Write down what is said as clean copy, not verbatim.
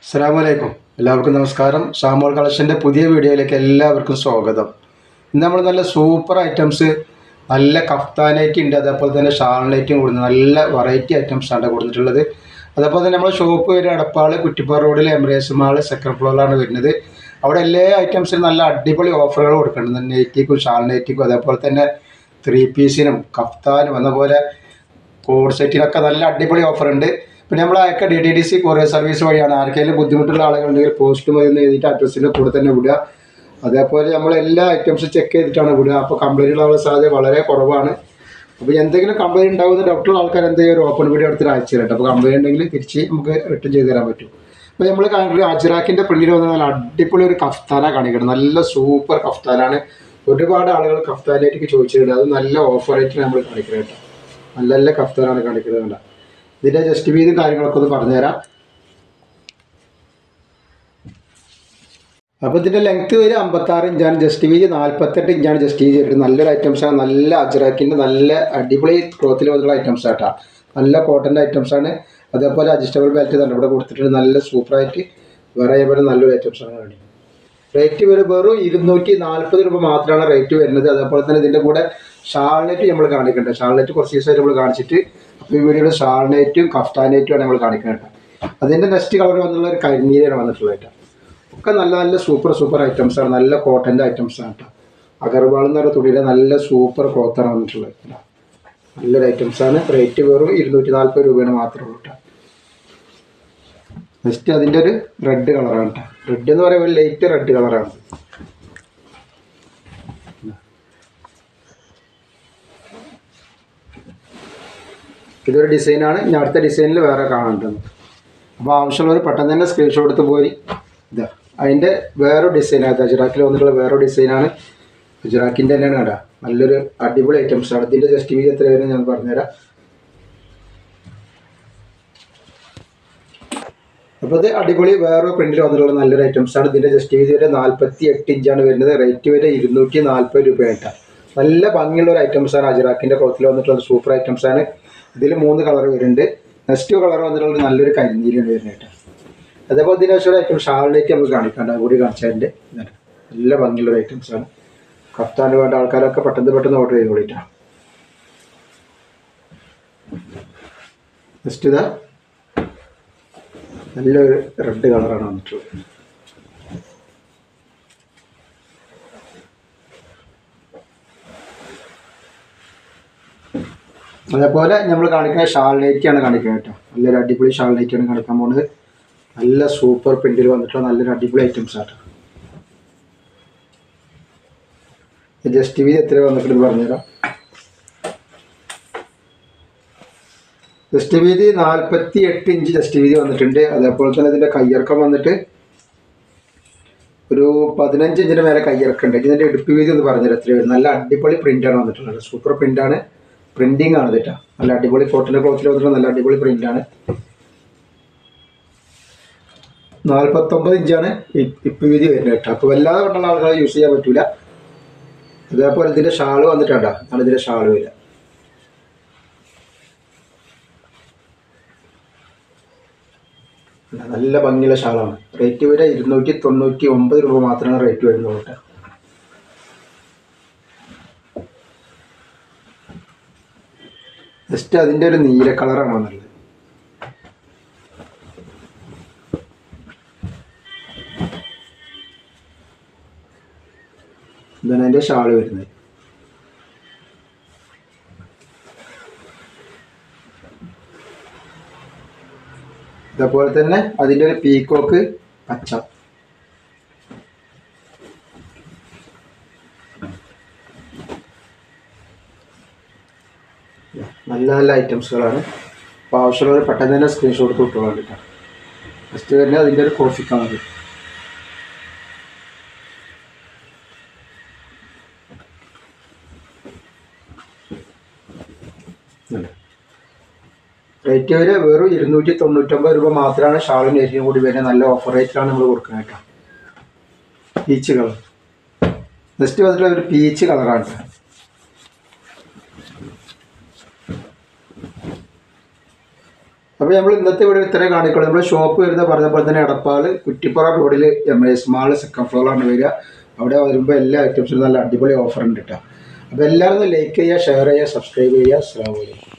അസ്സലാമലൈക്കും. എല്ലാവർക്കും നമസ്കാരം. ഷാമോൾ കളക്ഷൻ്റെ പുതിയ വീഡിയോയിലേക്ക് എല്ലാവർക്കും സ്വാഗതം. ഇന്ന് നമ്മൾ നല്ല സൂപ്പർ ഐറ്റംസ്, നല്ല കഫ്താനായിട്ട് ഉണ്ട്, അതേപോലെ തന്നെ ഷാളിനായിട്ടും കൊടുക്കുന്നത് നല്ല വെറൈറ്റി ഐറ്റംസാണ് കൊടുത്തിട്ടുള്ളത്. അതേപോലെ തന്നെ നമ്മുടെ ഷോപ്പ് വരും എടപ്പാൾ കുറ്റിപ്പാറ റോഡിൽ എംബ്രേസ് മാൾ സെക്കൻഡ് ഫ്ലോറിലാണ് വരുന്നത്. അവിടെ എല്ലാ ഐറ്റംസിനും നല്ല അടിപൊളി ഓഫറുകൾ കൊടുക്കുന്നുണ്ട്. നെയ്റ്റിക്കും ഷാളിനൈറ്റിക്കും അതേപോലെ തന്നെ 3 പീസിനും കഫ്താനും അതുപോലെ കോഡ് സെറ്റിനൊക്കെ നല്ല അടിപൊളി ഓഫറുണ്ട്. പിന്നെ നമ്മൾ അയക്ക DTDC കൊറിയർ സർവീസ് വഴിയാണ്. ആർക്കെങ്കിലും ബുദ്ധിമുട്ടുള്ള ആളുകളുണ്ടെങ്കിൽ പോസ്റ്റ് മതി എന്ന് എഴുതിയിട്ട് അഡ്രസ്സിൻ്റെ കൂടെ തന്നെ വിടുക. അതേപോലെ നമ്മൾ എല്ലാ ഐറ്റംസും ചെക്ക് ചെയ്തിട്ടാണ് വിടുക. അപ്പോൾ കംപ്ലൈൻറ്റുള്ള സാധ്യത വളരെ കുറവാണ്. അപ്പോൾ എന്തെങ്കിലും കംപ്ലൈൻറ്റ് ഉണ്ടാകുന്ന ഡൗട്ടുള്ള ആൾക്കാർ എന്തെങ്കിലും ഒരു ഓപ്പൺ വീഡിയോ എടുത്തിട്ട് അയച്ചു തരട്ടെ. അപ്പോൾ കംപ്ലൈൻറ്റ് ഉണ്ടെങ്കിൽ തിരിച്ച് നമുക്ക് റിട്ടേൺ ചെയ്ത് തരാൻ പറ്റും. അപ്പോൾ നമ്മൾ കാണിക്കുന്നത് അജ്രാക്കിൻ്റെ പ്രിൻറ്റിൽ വന്ന നല്ല അടിപൊളി ഒരു കഫ്താന കാണിക്കണം. നല്ല സൂപ്പർ കഫ്താനാണ്. ഒരുപാട് ആളുകൾ കഫ്താനായിട്ട് ചോദിച്ചിട്ടുണ്ട്. അത് നല്ല ഓഫറായിട്ട് നമ്മൾ കാണിക്കുന്നത് കേട്ടോ. നല്ല നല്ല കഫ്താനാണ് കാണിക്കുന്നത് കേട്ടോ. ഇതിൻ്റെ ജസ്റ്റ് വീതും കാര്യങ്ങളൊക്കെ ഒന്ന് പറഞ്ഞുതരാം. അപ്പോൾ ഇതിൻ്റെ ലെങ്ത്ത് വരെ 56 ഇഞ്ചാണ്, ജസ്റ്റ് വീതി 48 ഇഞ്ചാണ് ജസ്റ്റ് വീതി വരുന്നത്. നല്ലൊരു ഐറ്റംസാണ്. നല്ല അജ്രാക്കിൻ്റെ നല്ല അടിപൊളി ക്ലോത്തിൽ വന്നിട്ടുള്ള ഐറ്റംസ് ആട്ടോ. നല്ല കോട്ടൻ്റെ ഐറ്റംസാണ്. അതേപോലെ അഡ്ജസ്റ്റബിൾ ബെൽറ്റ് തന്നെ ഇവിടെ കൊടുത്തിട്ടുണ്ട്. നല്ല സൂപ്പറായിട്ട് വേറെ നല്ലൊരു ഐറ്റംസാണ് വേണ്ടി. റേറ്റ് വരും വെറും 240 രൂപ മാത്രമാണ് റേറ്റ് വരുന്നത്. അതേപോലെ തന്നെ ഇതിൻ്റെ കൂടെ ഷാൾനെറ്റ് നമ്മൾ കാണിക്കുന്നുണ്ട്. ഷാൾനെറ്റ് കുറച്ച് ദിവസമായിട്ട് നമ്മൾ കാണിച്ചിട്ട്, അപ്പോൾ ഈ വീഡിയോയിൽ ഷാൾനെറ്റും കഫ്താനേറ്റുമാണ് നമ്മൾ കാണിക്കുന്നത്. അതിൻ്റെ നെക്സ്റ്റ് കളർ വന്നുള്ള ഒരു കരിനീരാണ് വന്നിട്ടുള്ളത്. ഒക്കെ നല്ല നല്ല സൂപ്പർ ഐറ്റംസാണ്. നല്ല കോട്ടൻ്റെ ഐറ്റംസാണ് കേട്ടോ. അഗർവാൾ എന്ന് പറയുന്ന തുണിയുടെ നല്ല സൂപ്പർ ക്ലോത്താണ് വന്നിട്ടുള്ളത്. നല്ലൊരു ഐറ്റംസാണ്. റേറ്റ് വെറും 240 രൂപയാണ് മാത്രമേ ഉള്ളൂ കേട്ടോ. നെക്സ്റ്റ് അതിൻ്റെ ഒരു റെഡ് കളറാണ് കേട്ടോ. റെഡ് എന്ന് പറയുമ്പോൾ ലൈറ്റ് റെഡ് കളറാണ്. ഇതൊരു ഡിസൈനാണ്. ഞാൻ അടുത്ത ഡിസൈനിൽ വേറെ കാണേണ്ടത്. അപ്പോൾ ആവശ്യമുള്ളവർ പെട്ടെന്ന് തന്നെ സ്ക്രീൻഷോട്ട് എടുത്ത് പോയി. ഇതാ അതിൻ്റെ വേറൊരു ഡിസൈനാണ്. അജ്രാക്കിൽ വന്നിട്ടുള്ള വേറൊരു ഡിസൈനാണ്. അജ്രാക്കിൻ്റെ തന്നെയാണ് കേട്ടോ. നല്ലൊരു അടിപൊളി ഐറ്റംസാണ്. ഇതിൻ്റെ ജസ്റ്റ് വീതി എത്ര വരും ഞാൻ പറഞ്ഞുതരാം. അപ്പോൾ ഇത് അടിപൊളി വേറെ പ്രിൻറ്റിൽ വന്നിട്ടുള്ള നല്ലൊരു ഐറ്റംസാണ്. ഇതിൻ്റെ ജസ്റ്റ് വീതി വരെ 48 ഇഞ്ചാണ് വരുന്നത്. റേറ്റ് വരെ 240 രൂപയായിട്ടാണ്. നല്ല ഭംഗിയുള്ള ഒരു ഐറ്റംസാണ്. അജ്രാക്കിൻ്റെ ക്ലോത്തിൽ വന്നിട്ടുള്ള സൂപ്പർ ഐറ്റംസാണ്. ഇതിൽ 3 കളർ വരുന്നുണ്ട്. നെക്സ്റ്റ് കളർ വന്നിട്ടുള്ള നല്ലൊരു കരിനീരാണ് വരുന്നത് കേട്ടോ. അതേപോലെ ഇതിന് ശേഷം ഐറ്റം ഷാളിലേക്ക് നമുക്ക് കാണിക്കാണ്ട് കൂടി കാണിച്ചതിൻ്റെ നല്ല ഭംഗിയുള്ള ഐറ്റംസാണ്. കഫ്താന് വേണ്ട ആൾക്കാരൊക്കെ പെട്ടെന്ന് ഓർഡർ ചെയ്തോളിട്ടാണ്. നെക്സ്റ്റ് ഇതാ നല്ലൊരു റെഡ് കളറാണ് വന്നിട്ടുള്ളത്. അതേപോലെ നമ്മൾ കാണിക്കുന്ന ഷാൾനൈറ്റിയാണ് കാണിക്കുന്നത് കേട്ടോ. നല്ലൊരു അടിപൊളി ഷാൾനൈറ്റിയാണ് കാണിക്കാൻ പോകുന്നത്. നല്ല സൂപ്പർ പ്രിൻറ്റിൽ വന്നിട്ടുള്ള നല്ലൊരു അടിപൊളി ഐറ്റംസ് ആട്ടോ. ജസ്റ്റ് വീതി എത്ര വന്നിട്ട് പറഞ്ഞുതരാം. ജസ്റ്റ് വീതി 48 ഇഞ്ച് ജസ്റ്റ് വീതി വന്നിട്ടുണ്ട്. അതേപോലെ തന്നെ ഇതിൻ്റെ കയ്യിറക്കം വന്നിട്ട് ഒരു 15 ഇഞ്ചിന് മേലെ കയ്യിറക്കുണ്ട്. ഇതിൻ്റെ ഇടുപ്പ് വീതി ഒന്ന് പറഞ്ഞുതരാം എത്ര വരും. നല്ല അടിപൊളി പ്രിൻ്റാണ് വന്നിട്ടുള്ളത്. സൂപ്പർ പ്രിൻ്റാണ്. പ്രിൻറ്റിങ് ആണ് കേട്ടോ. നല്ല അടിപൊളി കോട്ടൻ്റെ ക്ലോത്തിൽ വന്നിട്ട് നല്ല അടിപൊളി പ്രിൻ്റാണ്. 49 ഇഞ്ചാണ് ഇപ്പ് വീതി വരുന്നത് കേട്ടോ. അപ്പോൾ വല്ലാതെ കൊണ്ടുള്ള ആൾക്കാരെ യൂസ് ചെയ്യാൻ പറ്റില്ല. അതേപോലെ ഇതിൻ്റെ ഷാള് വന്നിട്ടുണ്ടോ. ആണ് ഇതിൻ്റെ ഷാള് വരിക. നല്ല ഭംഗിയുള്ള ഷാളാണ്. റേറ്റ് വരെ 299 രൂപ മാത്രമാണ് റേറ്റ് വരുന്നത് കേട്ടോ. ജസ്റ്റ് അതിൻ്റെ ഒരു നീല കളറാണ് വന്നുള്ളത്. ഇതാണ് അതിൻ്റെ ഷാള് വരുന്നത്. ഇതേപോലെ തന്നെ അതിൻ്റെ ഒരു പീക്കോക്ക് പച്ച. നല്ല നല്ല ഐറ്റംസുകളാണ്. അപ്പോൾ ആവശ്യമുള്ളവർ പെട്ടെന്ന് തന്നെ സ്ക്രീൻഷോട്ട് കിട്ടുള്ളൂ കേട്ടോ. ഫസ്റ്റ് തന്നെ അതിൻ്റെ ഒരു കോഫിക്കാണ് മതി. റേറ്റ് വരെ വെറും 299 രൂപ മാത്രമാണ് ഷാളും ഏരിയയും കൂടി വരുന്നത്. നല്ല ഓഫർ റേറ്റിലാണ് നമ്മൾ കൊടുക്കുന്നത് കേട്ടോ. Peach colour. നെക്സ്റ്റ് വന്നിട്ടുള്ള ഒരു പീച്ച് കളറാണ്. അപ്പോൾ നമ്മൾ ഇന്നത്തെ വീഡിയോ ഇത്രയും കാണിക്കുള്ളൂ. നമ്മൾ ഷോപ്പ് വരുന്നത് പറഞ്ഞ പോലെ തന്നെ എടപ്പാൾ കുറ്റിപ്പുറ റോഡിൽ MIS മാൾ സെക്കൻഡ് ഫ്ലോറാണ് വരിക. അവിടെ വരുമ്പോൾ എല്ലാ ഐറ്റംസിനും നല്ല അടിപൊളി ഓഫർ ഉണ്ട് കേട്ടോ. അപ്പോൾ എല്ലാവരും ലൈക്ക് ചെയ്യുക, ഷെയർ ചെയ്യുക, സബ്സ്ക്രൈബ് ചെയ്യുക. അസ്സലാമു അലൈക്കും.